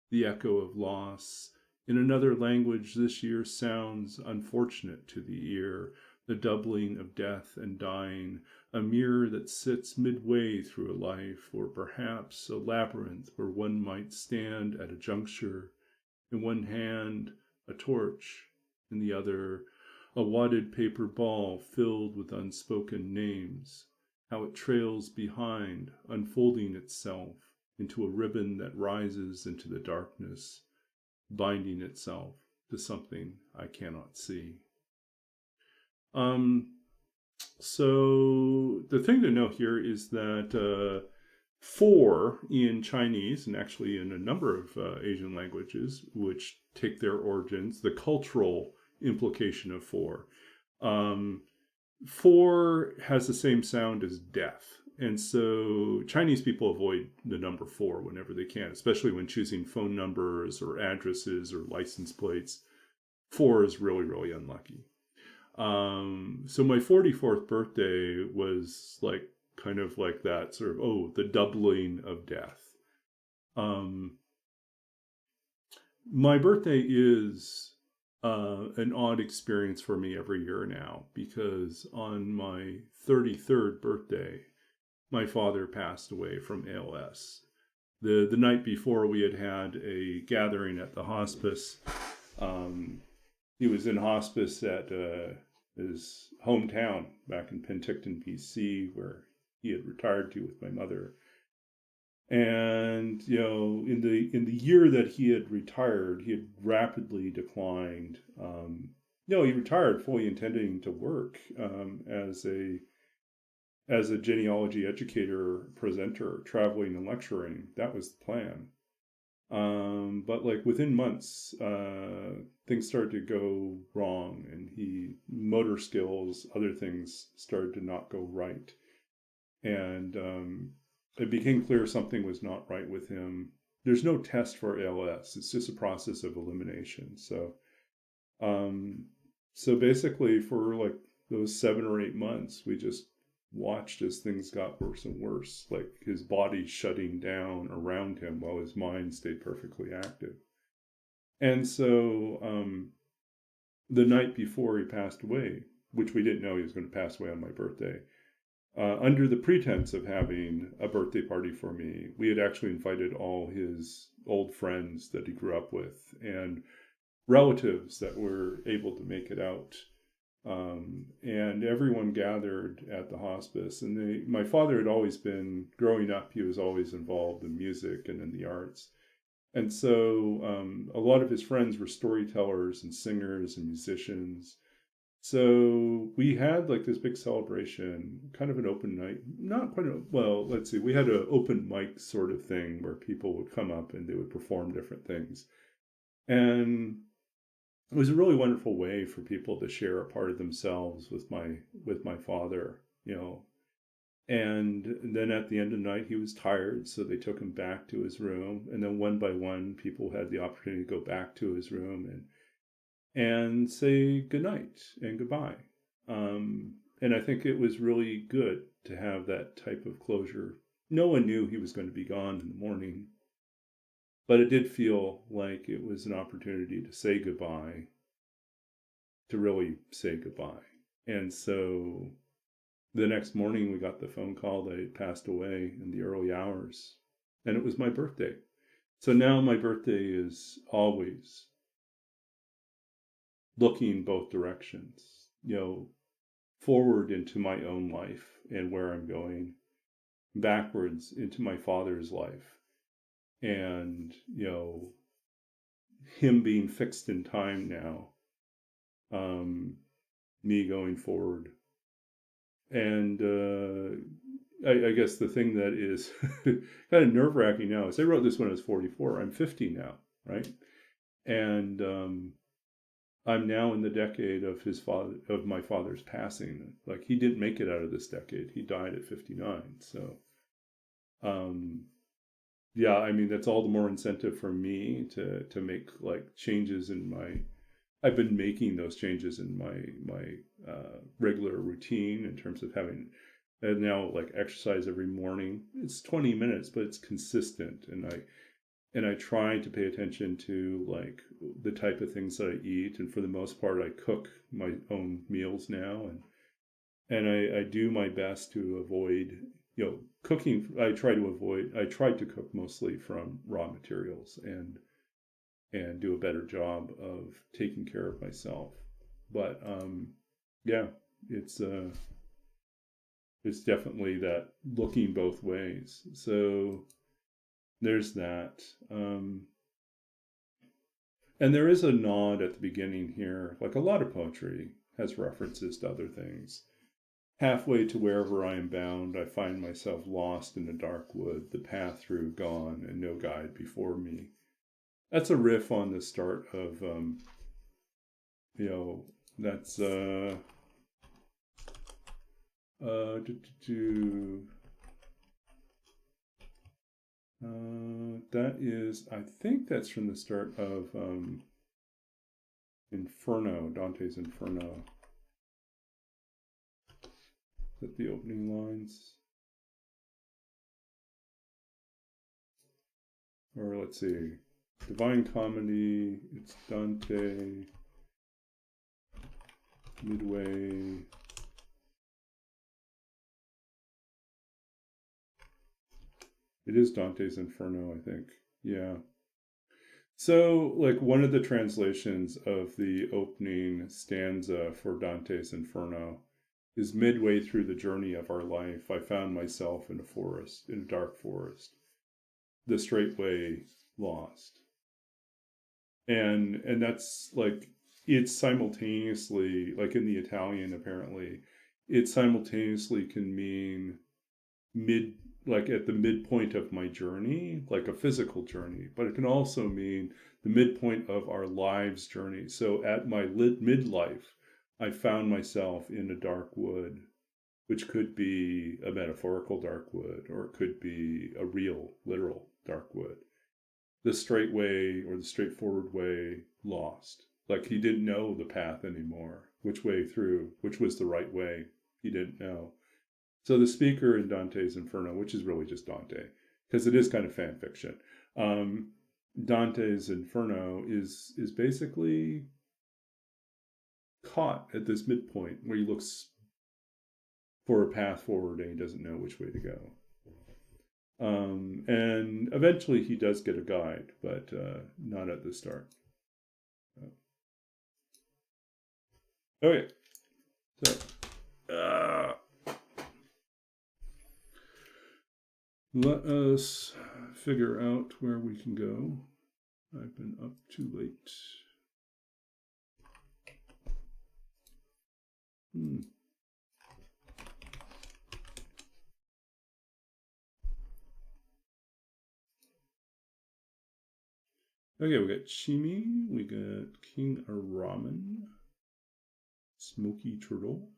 the echo of loss. In another language, this year sounds unfortunate to the ear, the doubling of death and dying, a mirror that sits midway through a life, or perhaps a labyrinth where one might stand at a juncture, in one hand a torch, in the other a wadded paper ball filled with unspoken names, how it trails behind, unfolding itself into a ribbon that rises into the darkness, binding itself to something I cannot see. So the thing to note here is that four in Chinese, and actually in a number of Asian languages, which take their origins, the cultural implication of four. Four has the same sound as death. And so Chinese people avoid the number four whenever they can, especially when choosing phone numbers or addresses or license plates. Four is really, really unlucky. So my 44th birthday was like kind of like that sort of, the doubling of death. My birthday is an odd experience for me every year now, because on my 33rd birthday, my father passed away from ALS. The night before, we had a gathering at the hospice. He was in hospice at his hometown back in Penticton, BC, where he had retired to with my mother. And in the year that he had retired, he had rapidly declined. He retired fully intending to work as a genealogy educator, presenter, traveling and lecturing. That was the plan. But like within months, things started to go wrong, and motor skills, other things started to not go right. And it became clear something was not right with him. There's no test for ALS. It's just a process of elimination. So basically for like those 7 or 8 months, we just watched as things got worse and worse, like his body shutting down around him while his mind stayed perfectly active. And so the night before he passed away, which we didn't know he was going to pass away on my birthday, under the pretense of having a birthday party for me, we had actually invited all his old friends that he grew up with and relatives that were able to make it out. And everyone gathered at the hospice. And my father had always been, growing up, he was always involved in music and in the arts. And so a lot of his friends were storytellers and singers and musicians. So we had like this big celebration, kind of an open night, not quite we had an open mic sort of thing where people would come up and they would perform different things. And it was a really wonderful way for people to share a part of themselves with my father, And then at the end of the night, he was tired, so they took him back to his room. And then one by one, people had the opportunity to go back to his room and say goodnight and goodbye. And I think it was really good to have that type of closure. No one knew he was going to be gone in the morning, but it did feel like it was an opportunity to say goodbye, to really say goodbye. And so the next morning we got the phone call that he passed away in the early hours, and it was my birthday. So now my birthday is always looking both directions, forward into my own life and where I'm going, backwards into my father's life, and him being fixed in time now, me going forward. And I guess the thing that is kind of nerve-wracking now is I wrote this when I was 44. I'm 50 now, right? And I'm now in the decade of my father's passing. Like, he didn't make it out of this decade. He died at 59. So, yeah, I mean, that's all the more incentive for me to make like changes in my. I've been making those changes in my regular routine in terms of having now like exercise every morning. It's 20 minutes, but it's consistent, and I try to pay attention to like the type of things that I eat, and for the most part, I cook my own meals now, and I do my best to avoid, cooking. I try to cook mostly from raw materials and do a better job of taking care of myself. But yeah, it's definitely that looking both ways. So there's that. And there is a nod at the beginning here, like a lot of poetry has references to other things. Halfway to wherever I am bound, I find myself lost in a dark wood, the path through gone, and no guide before me. That's a riff on the start of, that's, that is, I think that's from the start of Inferno, Dante's Inferno. Is that the opening lines? Or let's see, Divine Comedy, it's Dante, midway. It is Dante's Inferno, I think. Yeah. So, like, one of the translations of the opening stanza for Dante's Inferno is midway through the journey of our life, I found myself in a dark forest, the straight way lost. And that's like, it's simultaneously, like in the Italian, apparently, it simultaneously can mean like at the midpoint of my journey, like a physical journey, but it can also mean the midpoint of our lives journey. So at my midlife, I found myself in a dark wood, which could be a metaphorical dark wood, or it could be a real, literal dark wood. The straight way, or the straightforward way, lost. Like he didn't know the path anymore, which way through, which was the right way, he didn't know. So the speaker in Dante's Inferno, which is really just Dante, because it is kind of fan fiction, Dante's Inferno is basically caught at this midpoint where he looks for a path forward and he doesn't know which way to go. And eventually he does get a guide, but not at the start. Okay, so let us figure out where we can go. I've been up too late. Okay, we got Chimi, we got King Ramen, Smoky Turtle.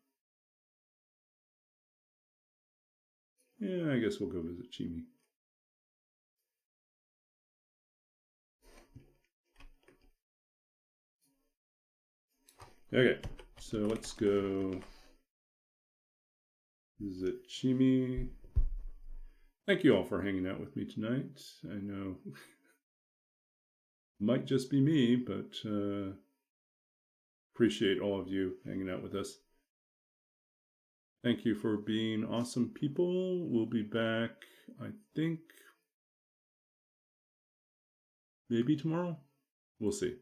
Yeah, I guess we'll go visit Chimi. Okay, so let's go visit Chimi. Thank you all for hanging out with me tonight. I know it might just be me, but appreciate all of you hanging out with us. Thank you for being awesome people. We'll be back, I think, maybe tomorrow. We'll see.